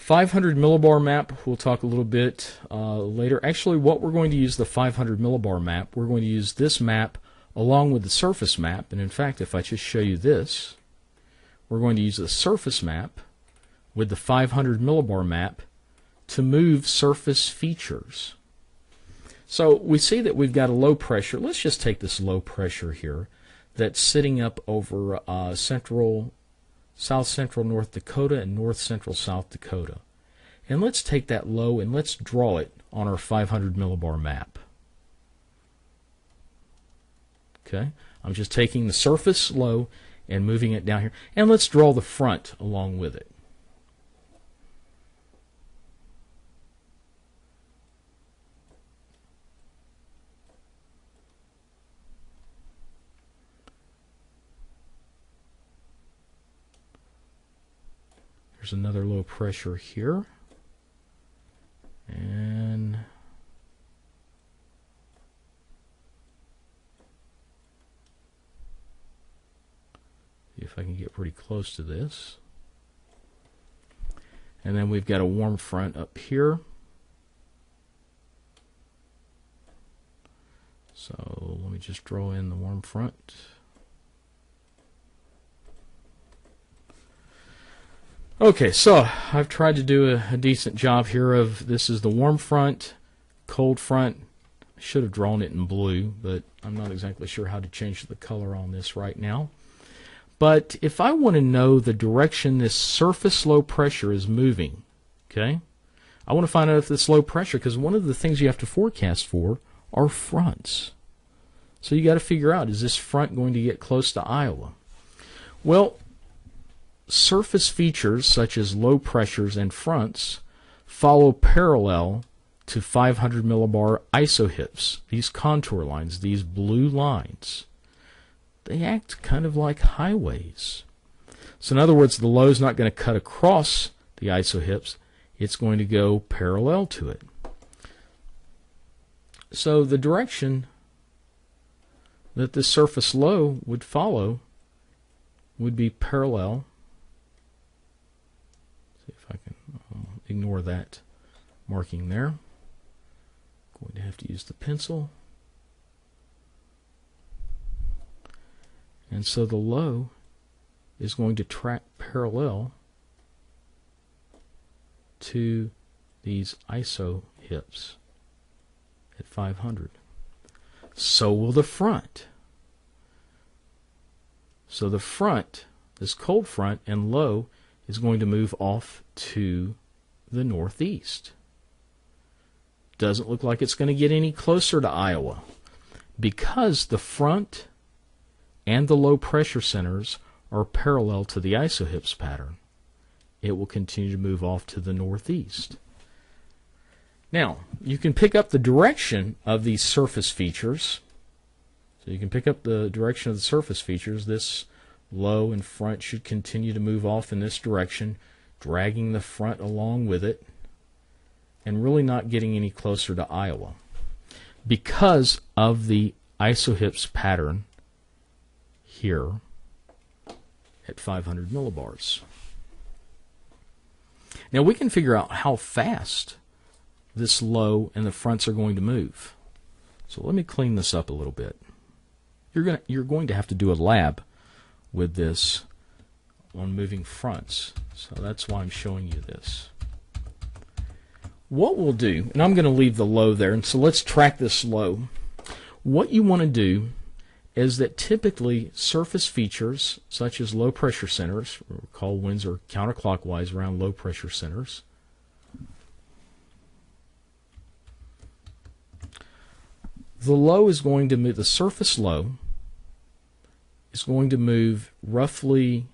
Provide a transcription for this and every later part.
500 millibar map, we'll talk a little bit later. Actually, what we're going to use the 500 millibar map, we're going to use this map along with the surface map. And in fact, if I just show you this, we're going to use the surface map with the 500 millibar map to move surface features. So we see that we've got a low pressure. Let's just take this low pressure here that's sitting up over south central North Dakota and north central South Dakota. And let's take that low and let's draw it on our 500 millibar map. Okay, I'm just taking the surface low and moving it down here. And let's draw the front along with it. There's another low pressure here. And see if I can get pretty close to this. And then we've got a warm front up here. So let me just draw in the warm front. Okay, so I've tried to do a decent job here of this is the warm front, cold front. I should have drawn it in blue, but I'm not exactly sure how to change the color on this right now. But if I want to know the direction this surface low pressure is moving, okay, I want to find out if it's low pressure, because one of the things you have to forecast for are fronts. So you got to figure out, is this front going to get close to Iowa? Well, surface features such as low pressures and fronts follow parallel to 500 millibar isohyps, these contour lines, these blue lines. They act kind of like highways. So in other words, the low is not going to cut across the isohyps, it's going to go parallel to it. So the direction that the surface low would follow would be parallel. See if I can ignore that marking there. Going to have to use the pencil. And so the low is going to track parallel to these isohyps at 500. So will the front. So the front, this cold front and low, is going to move off to the northeast. Doesn't look like it's going to get any closer to Iowa because the front and the low pressure centers are parallel to the isohyps pattern. It will continue to move off to the northeast. Now, you can pick up the direction of these surface features. So you can pick up the direction of the surface features. This low and front should continue to move off in this direction, dragging the front along with it, and really not getting any closer to Iowa because of the isohyps pattern here at 500 millibars. Now we can figure out how fast this low and the fronts are going to move. So let me clean this up a little bit. You're going to have to do a lab with this on moving fronts. So that's why I'm showing you this. What we'll do, and I'm going to leave the low there, and so let's track this low. What you want to do is that typically surface features such as low pressure centers, recall winds are counterclockwise around low pressure centers, the low is going to move, the surface low is going to move roughly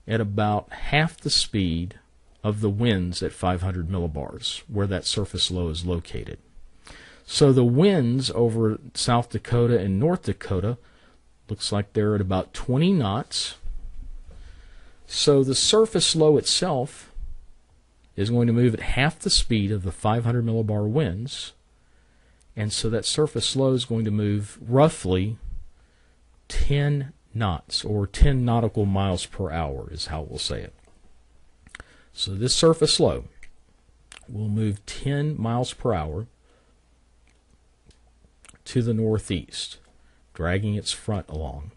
at about half the speed of the winds at 500 millibars, where that surface low is located. So the winds over South Dakota and North Dakota looks like they're at about 20 knots. So the surface low itself is going to move at half the speed of the 500 millibar winds. And so that surface low is going to move roughly 10 knots, or 10 nautical miles per hour is how we'll say it. So this surface low will move 10 miles per hour to the northeast, dragging its front along.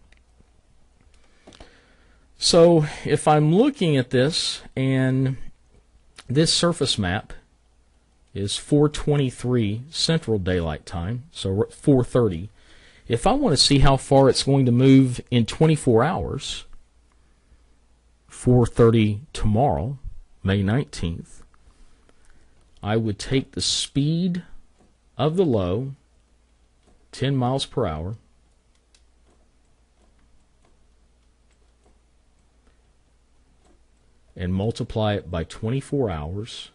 So if I'm looking at this, and this surface map is 4:23 Central Daylight Time, so we're at 4:30. If I want to see how far it's going to move in 24 hours, 4:30 tomorrow, May 19th, I would take the speed of the low, 10 miles per hour, and multiply it by 24 hours.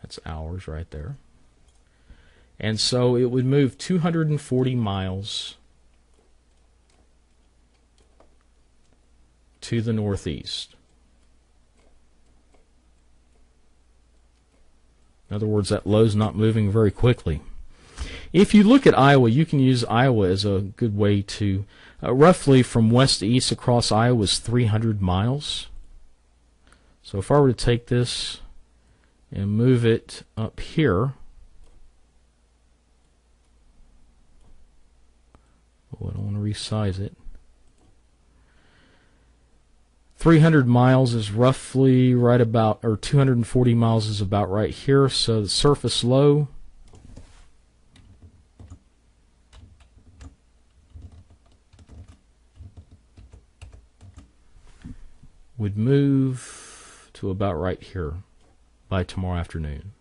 That's hours right there. And so it would move 240 miles to the northeast. In other words, that low's not moving very quickly. If you look at Iowa, you can use Iowa as a good way to, roughly from west to east across Iowa is 300 miles. So if I were to take this and move it up here, oh, I don't want to resize it. 300 miles is roughly right about, or 240 miles is about right here. So the surface low would move to about right here by tomorrow afternoon.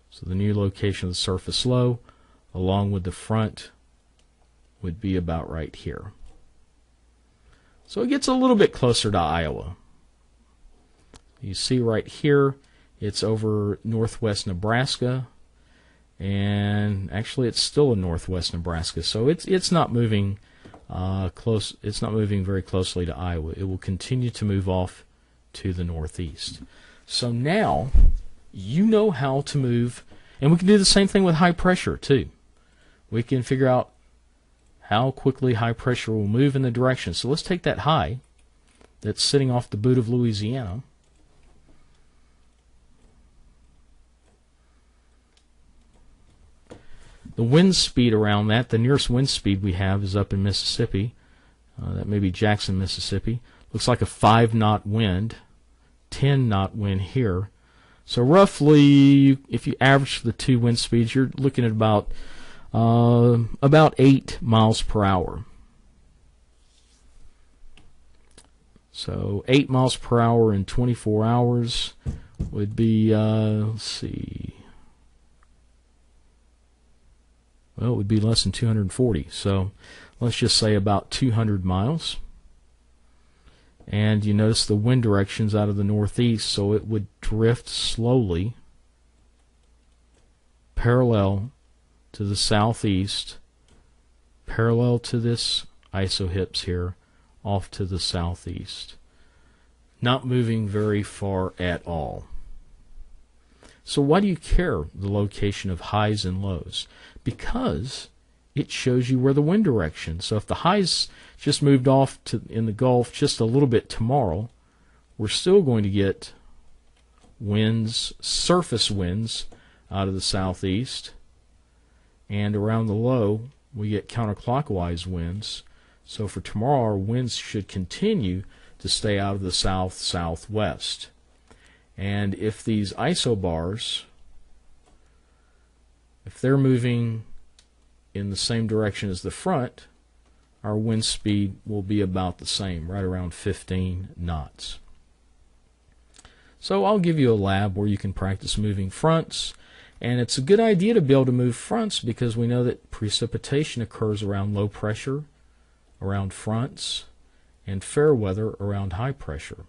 So the new location of the surface low, along with the front, would be about right here. So it gets a little bit closer to Iowa. You see right here, it's over northwest Nebraska, and actually it's still in northwest Nebraska. So it's not moving close. It's not moving very closely to Iowa. It will continue to move off to the northeast. So now you know how to move, and we can do the same thing with high pressure too. We can figure out how quickly high pressure will move in the direction. So let's take that high that's sitting off the boot of Louisiana. The wind speed around that, the nearest wind speed we have is up in Mississippi. That may be Jackson, Mississippi. Looks like a 5-knot wind, 10-knot wind here. So roughly, if you average the two wind speeds, you're looking at about 8 miles per hour. So 8 miles per hour in 24 hours would be, let's see, well, it would be less than 240. So let's just say about 200 miles. And you notice the wind direction's out of the northeast, so it would drift slowly parallel to the southeast, parallel to this isohyps here, off to the southeast. Not moving very far at all. So why do you care the location of highs and lows? Because it shows you where the wind direction. So if the highs just moved off to in the Gulf just a little bit tomorrow, we're still going to get winds, surface winds out of the southeast. And around the low, we get counterclockwise winds. So for tomorrow, our winds should continue to stay out of the south-southwest. And if these isobars, if they're moving in the same direction as the front, our wind speed will be about the same, right around 15 knots. So I'll give you a lab where you can practice moving fronts. And it's a good idea to be able to move fronts because we know that precipitation occurs around low pressure, around fronts, and fair weather around high pressure.